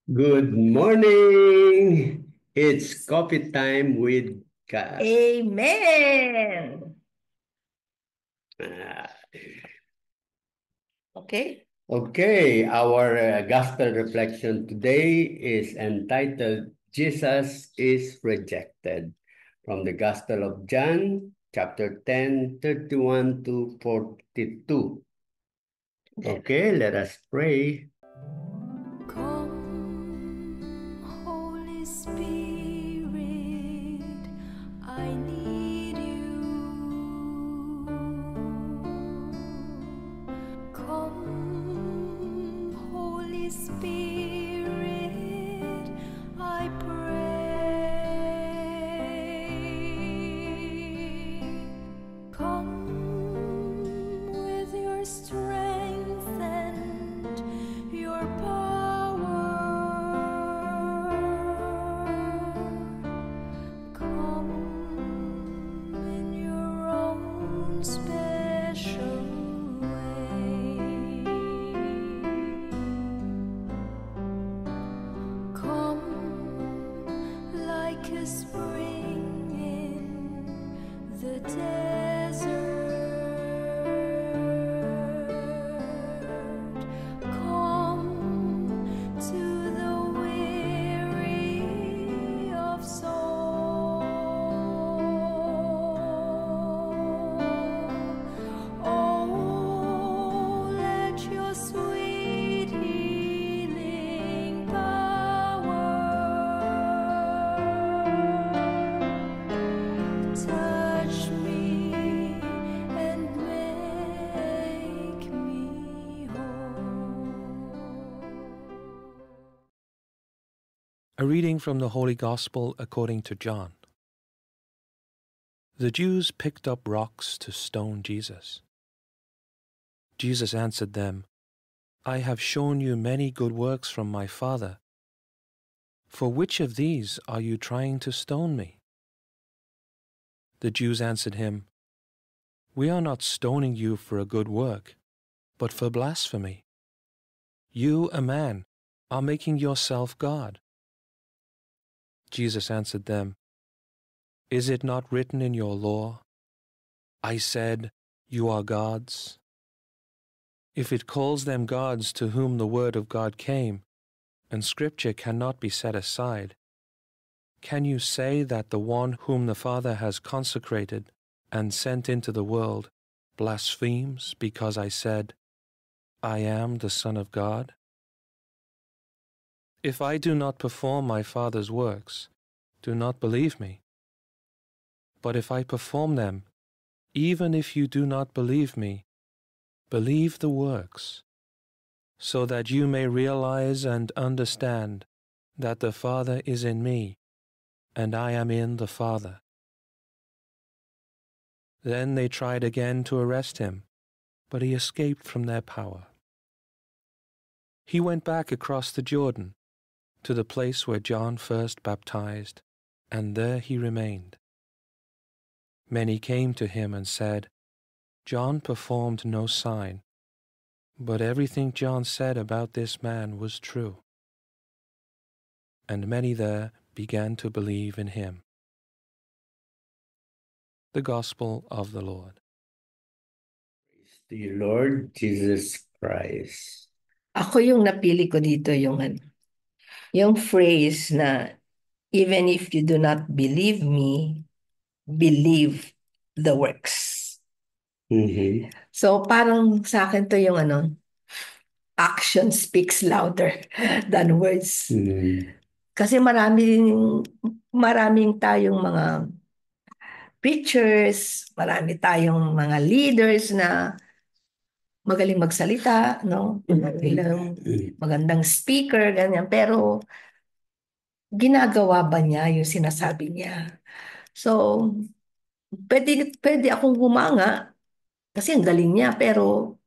Good morning. It's coffee time with Cass. Amen. Ah, Okay. okay, our gospel reflection today is entitled Jesus is Rejected from the Gospel of John, chapter 10, 31 to 42. Okay, let us pray. Come, Holy Spirit, I need you. Come, Holy Spirit, I pray. Come with your strength and your power. Come in your own special way. Come like a spring in the desert. Come to the weary of soul. Oh, let your sweet healing power touch me and make me whole. A reading from the Holy Gospel according to John. The Jews picked up rocks to stone Jesus. Jesus answered them, I have shown you many good works from my Father. For which of these are you trying to stone me? The Jews answered him, We are not stoning you for a good work, but for blasphemy. You, a man, are making yourself God. Jesus answered them, Is it not written in your law, I said, you are gods? If it calls them gods to whom the word of God came, and Scripture cannot be set aside, can you say that the one whom the Father has consecrated and sent into the world blasphemes because I said, I am the Son of God? If I do not perform my Father's works, do not believe me. But if I perform them, even if you do not believe me, believe the works, so that you may realize and understand that the Father is in me, and I am in the Father. Then they tried again to arrest him, but he escaped from their power. He went back across the Jordan, to the place where John first baptized, and there he remained. Many came to him and said, John performed no sign, but everything John said about this man was true. And many there began to believe in him. The Gospel of the Lord. Praise to you, Lord Jesus Christ. Ako yung napili ko dito yung phrase na even if you do not believe me, believe the works. Mhm. So parang sa akin to yung action speaks louder than words. Kasi maraming tayong mga preachers, marami tayong mga leaders na magaling magsalita, no? Magandang speaker, ganyan. Pero ginagawa ba niya yung sinasabi niya? So, pwede akong humanga kasi ang galing niya, pero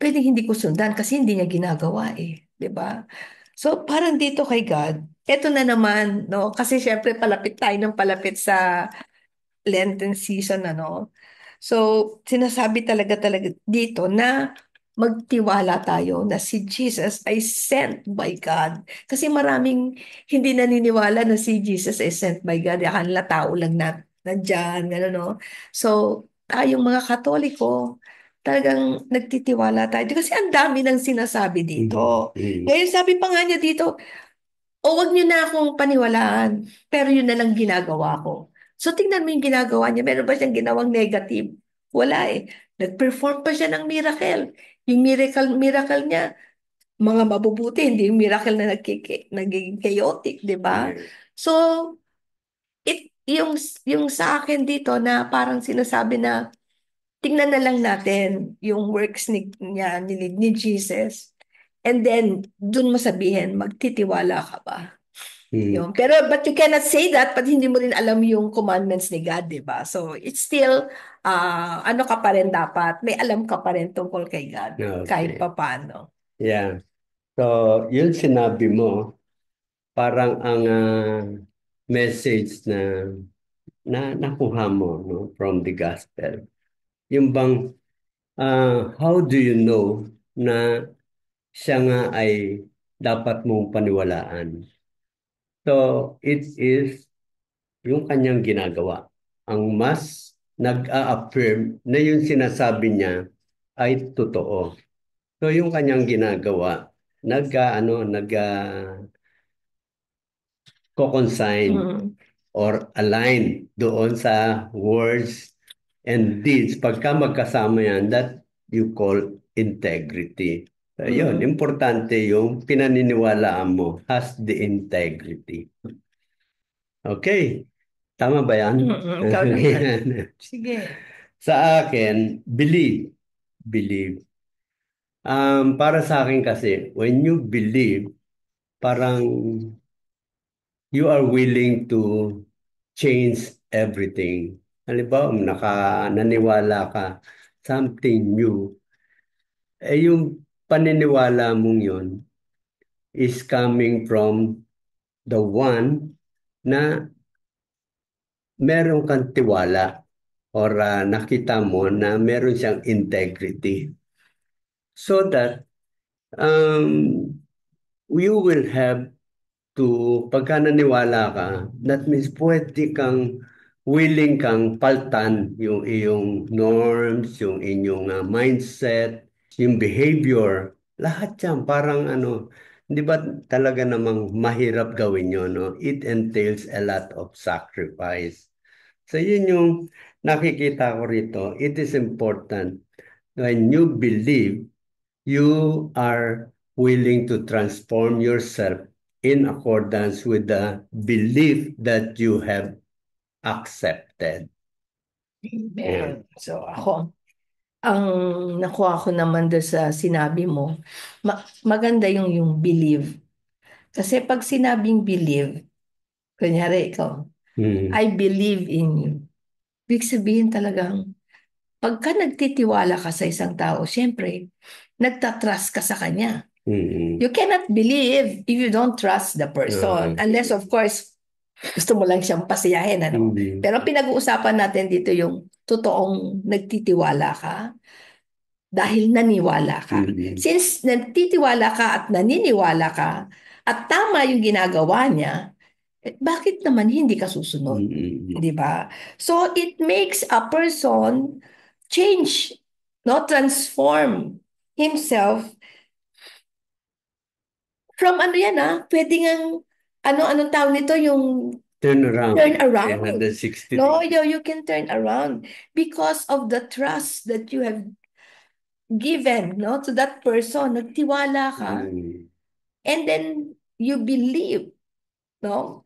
pwede hindi ko sundan kasi hindi niya ginagawa eh. 'Di ba? So, parang dito kay God, eto na naman, no? Kasi syempre palapit tayo ng palapit sa Lenten season, ano? So, sinasabi talaga dito na magtiwala tayo na si Jesus ay sent by God. Kasi maraming hindi naniniwala na si Jesus ay sent by God. Akala tao lang na nandyan, gano'n, no? So, tayong mga Katoliko, talagang nagtitiwala tayo. Kasi ang dami ng sinasabi dito. Mm. Ngayon, sabi pa nga niya dito, o wag niyo na akong paniwalaan, pero yun na lang ginagawa ko. So, tingnan mo yung ginagawa niya. Meron ba siyang ginawang negative? Wala eh. Nag-perform pa siya ng miracle. Yung miracle niya, mga mabubuti, hindi yung miracle na nagiging chaotic, di ba? Yes. So, yung sa akin dito na parang sinasabi na tingnan na lang natin yung works ni Jesus. And then, dun mo sabihin, magtitiwala ka ba? Mm. Yun. Pero, but you cannot say that, pag hindi mo rin alam yung commandments ni God, di ba? So, it's still, ano ka pa rin dapat, may alam ka pa rin tungkol kay God, kahit Okay. pa paano. Yeah. So, yun sinabi mo, parang ang message na nakuha mo, no, from the gospel. Yung bang, how do you know na siya nga ay dapat mong paniwalaan? So, it is yung kanyang ginagawa. Ang mas nag-a-affirm na yung sinasabi niya ay totoo. So, yung kanyang ginagawa, ko-consign Mm. or align doon sa words and deeds. Pagka magkasama yan, that you call integrity. So, yun, Mm. importante yung pinaniniwalaan mo has the integrity. Okay, tama ba yan? Ikaw naman. Yan. Sige. Sa akin, believe. Believe. Para sa akin kasi, when you believe, parang you are willing to change everything. Halimbawa, naniwala ka, something new. Yung paniniwala mong yun is coming from the one na meron kang tiwala or nakita mo na meron siyang integrity. So that you will have to, pagka naniwala ka, that means pwede kang, willing kang paltan yung iyong norms, yung inyong mindset, yung behavior, lahat yan parang di ba talaga namang mahirap gawin yun, no? It entails a lot of sacrifice. So yun yung nakikita ko rito. It is important when you believe, you are willing to transform yourself in accordance with the belief that you have accepted. Yeah. Amen. So ako, ang nakuha ko naman doon sa sinabi mo, maganda yung believe. Kasi pag sinabing believe, kunyari ikaw, Mm. I believe in you. Ibig sabihin talagang, pagka nagtitiwala ka sa isang tao, syempre, nagtatrust ka sa kanya. Mm. You cannot believe if you don't trust the person. Unless, of course, gusto mo lang siyang pasiyahin, ano? Mm. Pero pinag-uusapan natin dito yung totoong nagtitiwala ka dahil naniwala ka. Mm. Since nagtitiwala ka at naniniwala ka at tama yung ginagawa niya, bakit naman hindi ka susunod? Mm. Di ba? So it makes a person change, no, transform himself from ano yan pwede ngang anong tawag nito yung Turn around. turn around. 360 No, degrees. you can turn around because of the trust that you have given, no, to that person. Nagtiwala ka, Mm. and then you believe, no,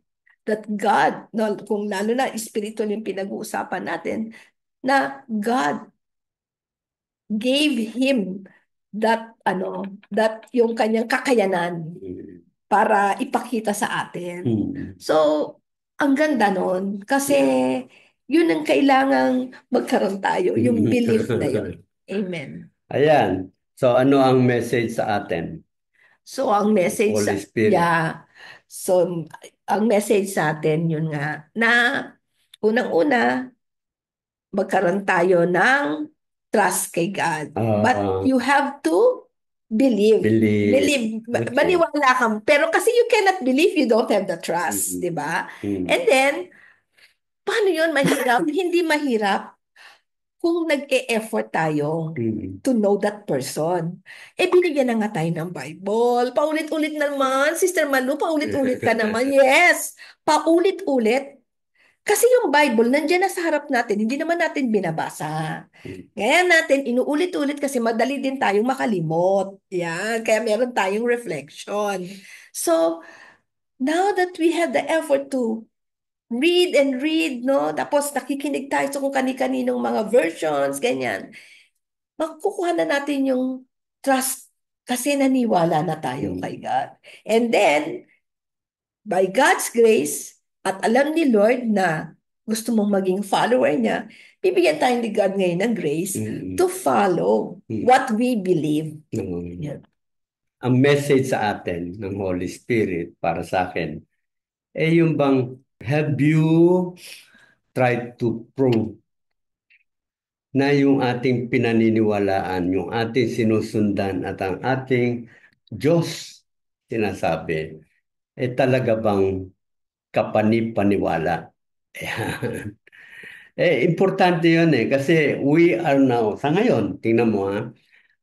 that God, no, kung lalo na spiritual yung pinag-uusapan natin, na God gave him that yung kanyang kakayanan Mm. para ipakita sa atin. Mm. So, ang ganda nun kasi yun ang kailangang magkaroon tayo, yung belief na yun. Amen. Ayan. So ano ang message sa atin? So, ang message Holy Spirit. so, ang message sa atin yun nga, na unang-una, magkaroon tayo ng trust kay God. Ah, But you have to believe. believe. Okay. Maniwala ka. Pero kasi you cannot believe, you don't have the trust, Mm. di ba? Mm. And then, paano yun mahirap? Hindi mahirap kung nag-e-effort tayo Mm. to know that person. Binigyan na nga tayo ng Bible. Paulit-ulit naman, Sister Malu, paulit-ulit ka naman. Yes, paulit-ulit. Kasi yung Bible, nandiyan na sa harap natin, hindi naman natin binabasa. Kaya natin, inuulit-ulit kasi madali din tayong makalimot. Yan, kaya meron tayong reflection. So, now that we have the effort to read and read, no? Tapos nakikinig tayo sa kung kani-kaninong mga versions, ganyan. Makukuha na natin yung trust kasi naniwala na tayo kay God. And then, by God's grace, at alam ni Lord na gusto mong maging follower niya, bibigyan tayo ni God ngayon ng grace to follow what we believe. Yan. Ang message sa atin ng Holy Spirit para sa akin, yung bang, have you tried to prove na yung ating pinaniniwalaan, yung ating sinusundan at ang ating Diyos sinasabi, talaga bang kapanipaniwala? Ayan. Importante yun kasi we are now, sa ngayon, tingnan mo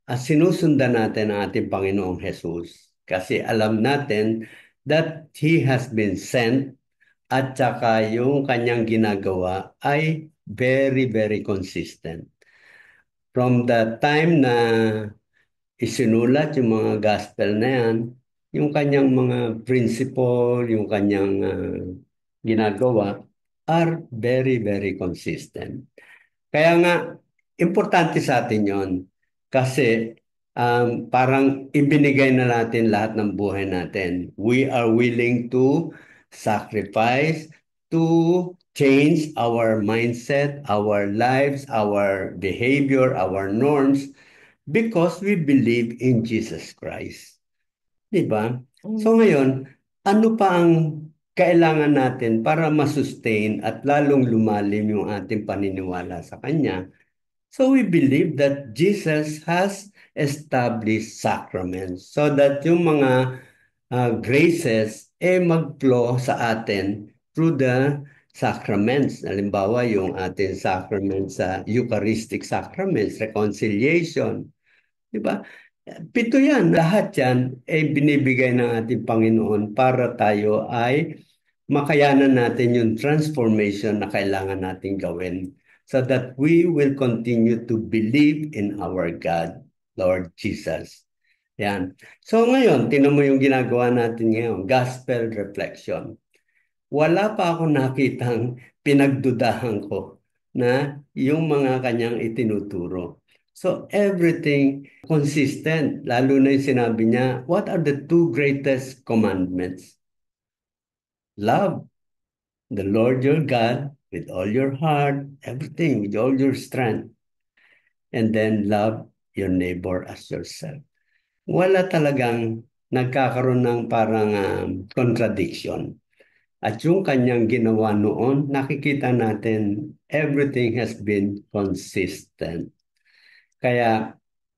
sinusundan natin ang ating Panginoong Jesus kasi alam natin that He has been sent at saka yung kanyang ginagawa ay very, very consistent. From the time na isinulat yung mga gospel na yan, yung kanyang mga principle, yung kanyang ginagawa are very, very consistent. Kaya nga, importante sa atin yon kasi parang ibinigay na natin lahat ng buhay natin. We are willing to sacrifice, to change our mindset, our lives, our behavior, our norms, because we believe in Jesus Christ. Diba? So ngayon, ano pa ang kailangan natin para masustain at lalong lumalim yung ating paniniwala sa Kanya? So we believe that Jesus has established sacraments so that yung mga graces mag-flow sa atin through the sacraments. Halimbawa, yung ating sacraments sa Eucharistic sacraments, reconciliation, di ba? Pito yan. Lahat yan ay binibigay ng ating Panginoon para tayo ay makayanan natin yung transformation na kailangan natin gawin so that we will continue to believe in our God, Lord Jesus. Yan. So ngayon, tinan mo yung ginagawa natin ngayon, gospel reflection. Wala pa ako nakitang pinagdudahan ko na yung mga kanyang itinuturo. So everything consistent, lalo na yung sinabi niya, what are the two greatest commandments? Love the Lord your God with all your heart, everything, with all your strength. And then love your neighbor as yourself. Wala talagang nagkakaroon ng parang contradiction. At yung kanyang ginawa noon, nakikita natin everything has been consistent. Kaya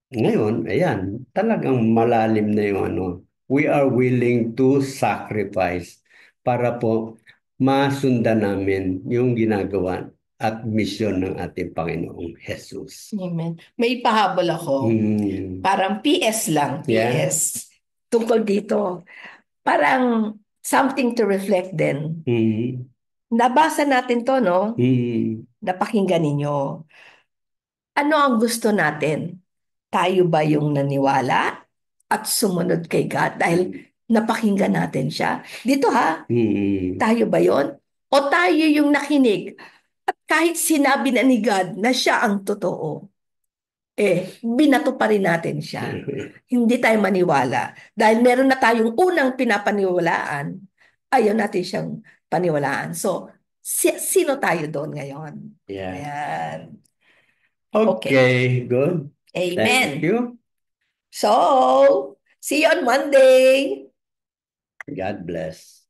ngayon, ayan, talagang malalim na yung ano. We are willing to sacrifice para po masundan namin yung ginagawa at misyon ng ating Panginoong Jesus. Amen. May pahabol ako. Parang PS lang, Yeah. PS. Tungkol dito. Parang something to reflect din. Nabasa natin to, no? Napakinggan ninyo. Ano ang gusto natin? Tayo ba yung naniwala at sumunod kay God dahil napakinggan natin siya? Dito tayo ba yon? O tayo yung nakinig at kahit sinabi na ni God na siya ang totoo, binato pa rin natin siya. Hindi tayo maniwala. Dahil meron na tayong unang pinapaniwalaan, ayaw natin siyang paniwalaan. So, sino tayo doon ngayon? Yeah. Ayan. Okay, good. Amen. Thank you. So, see you on Monday. God bless.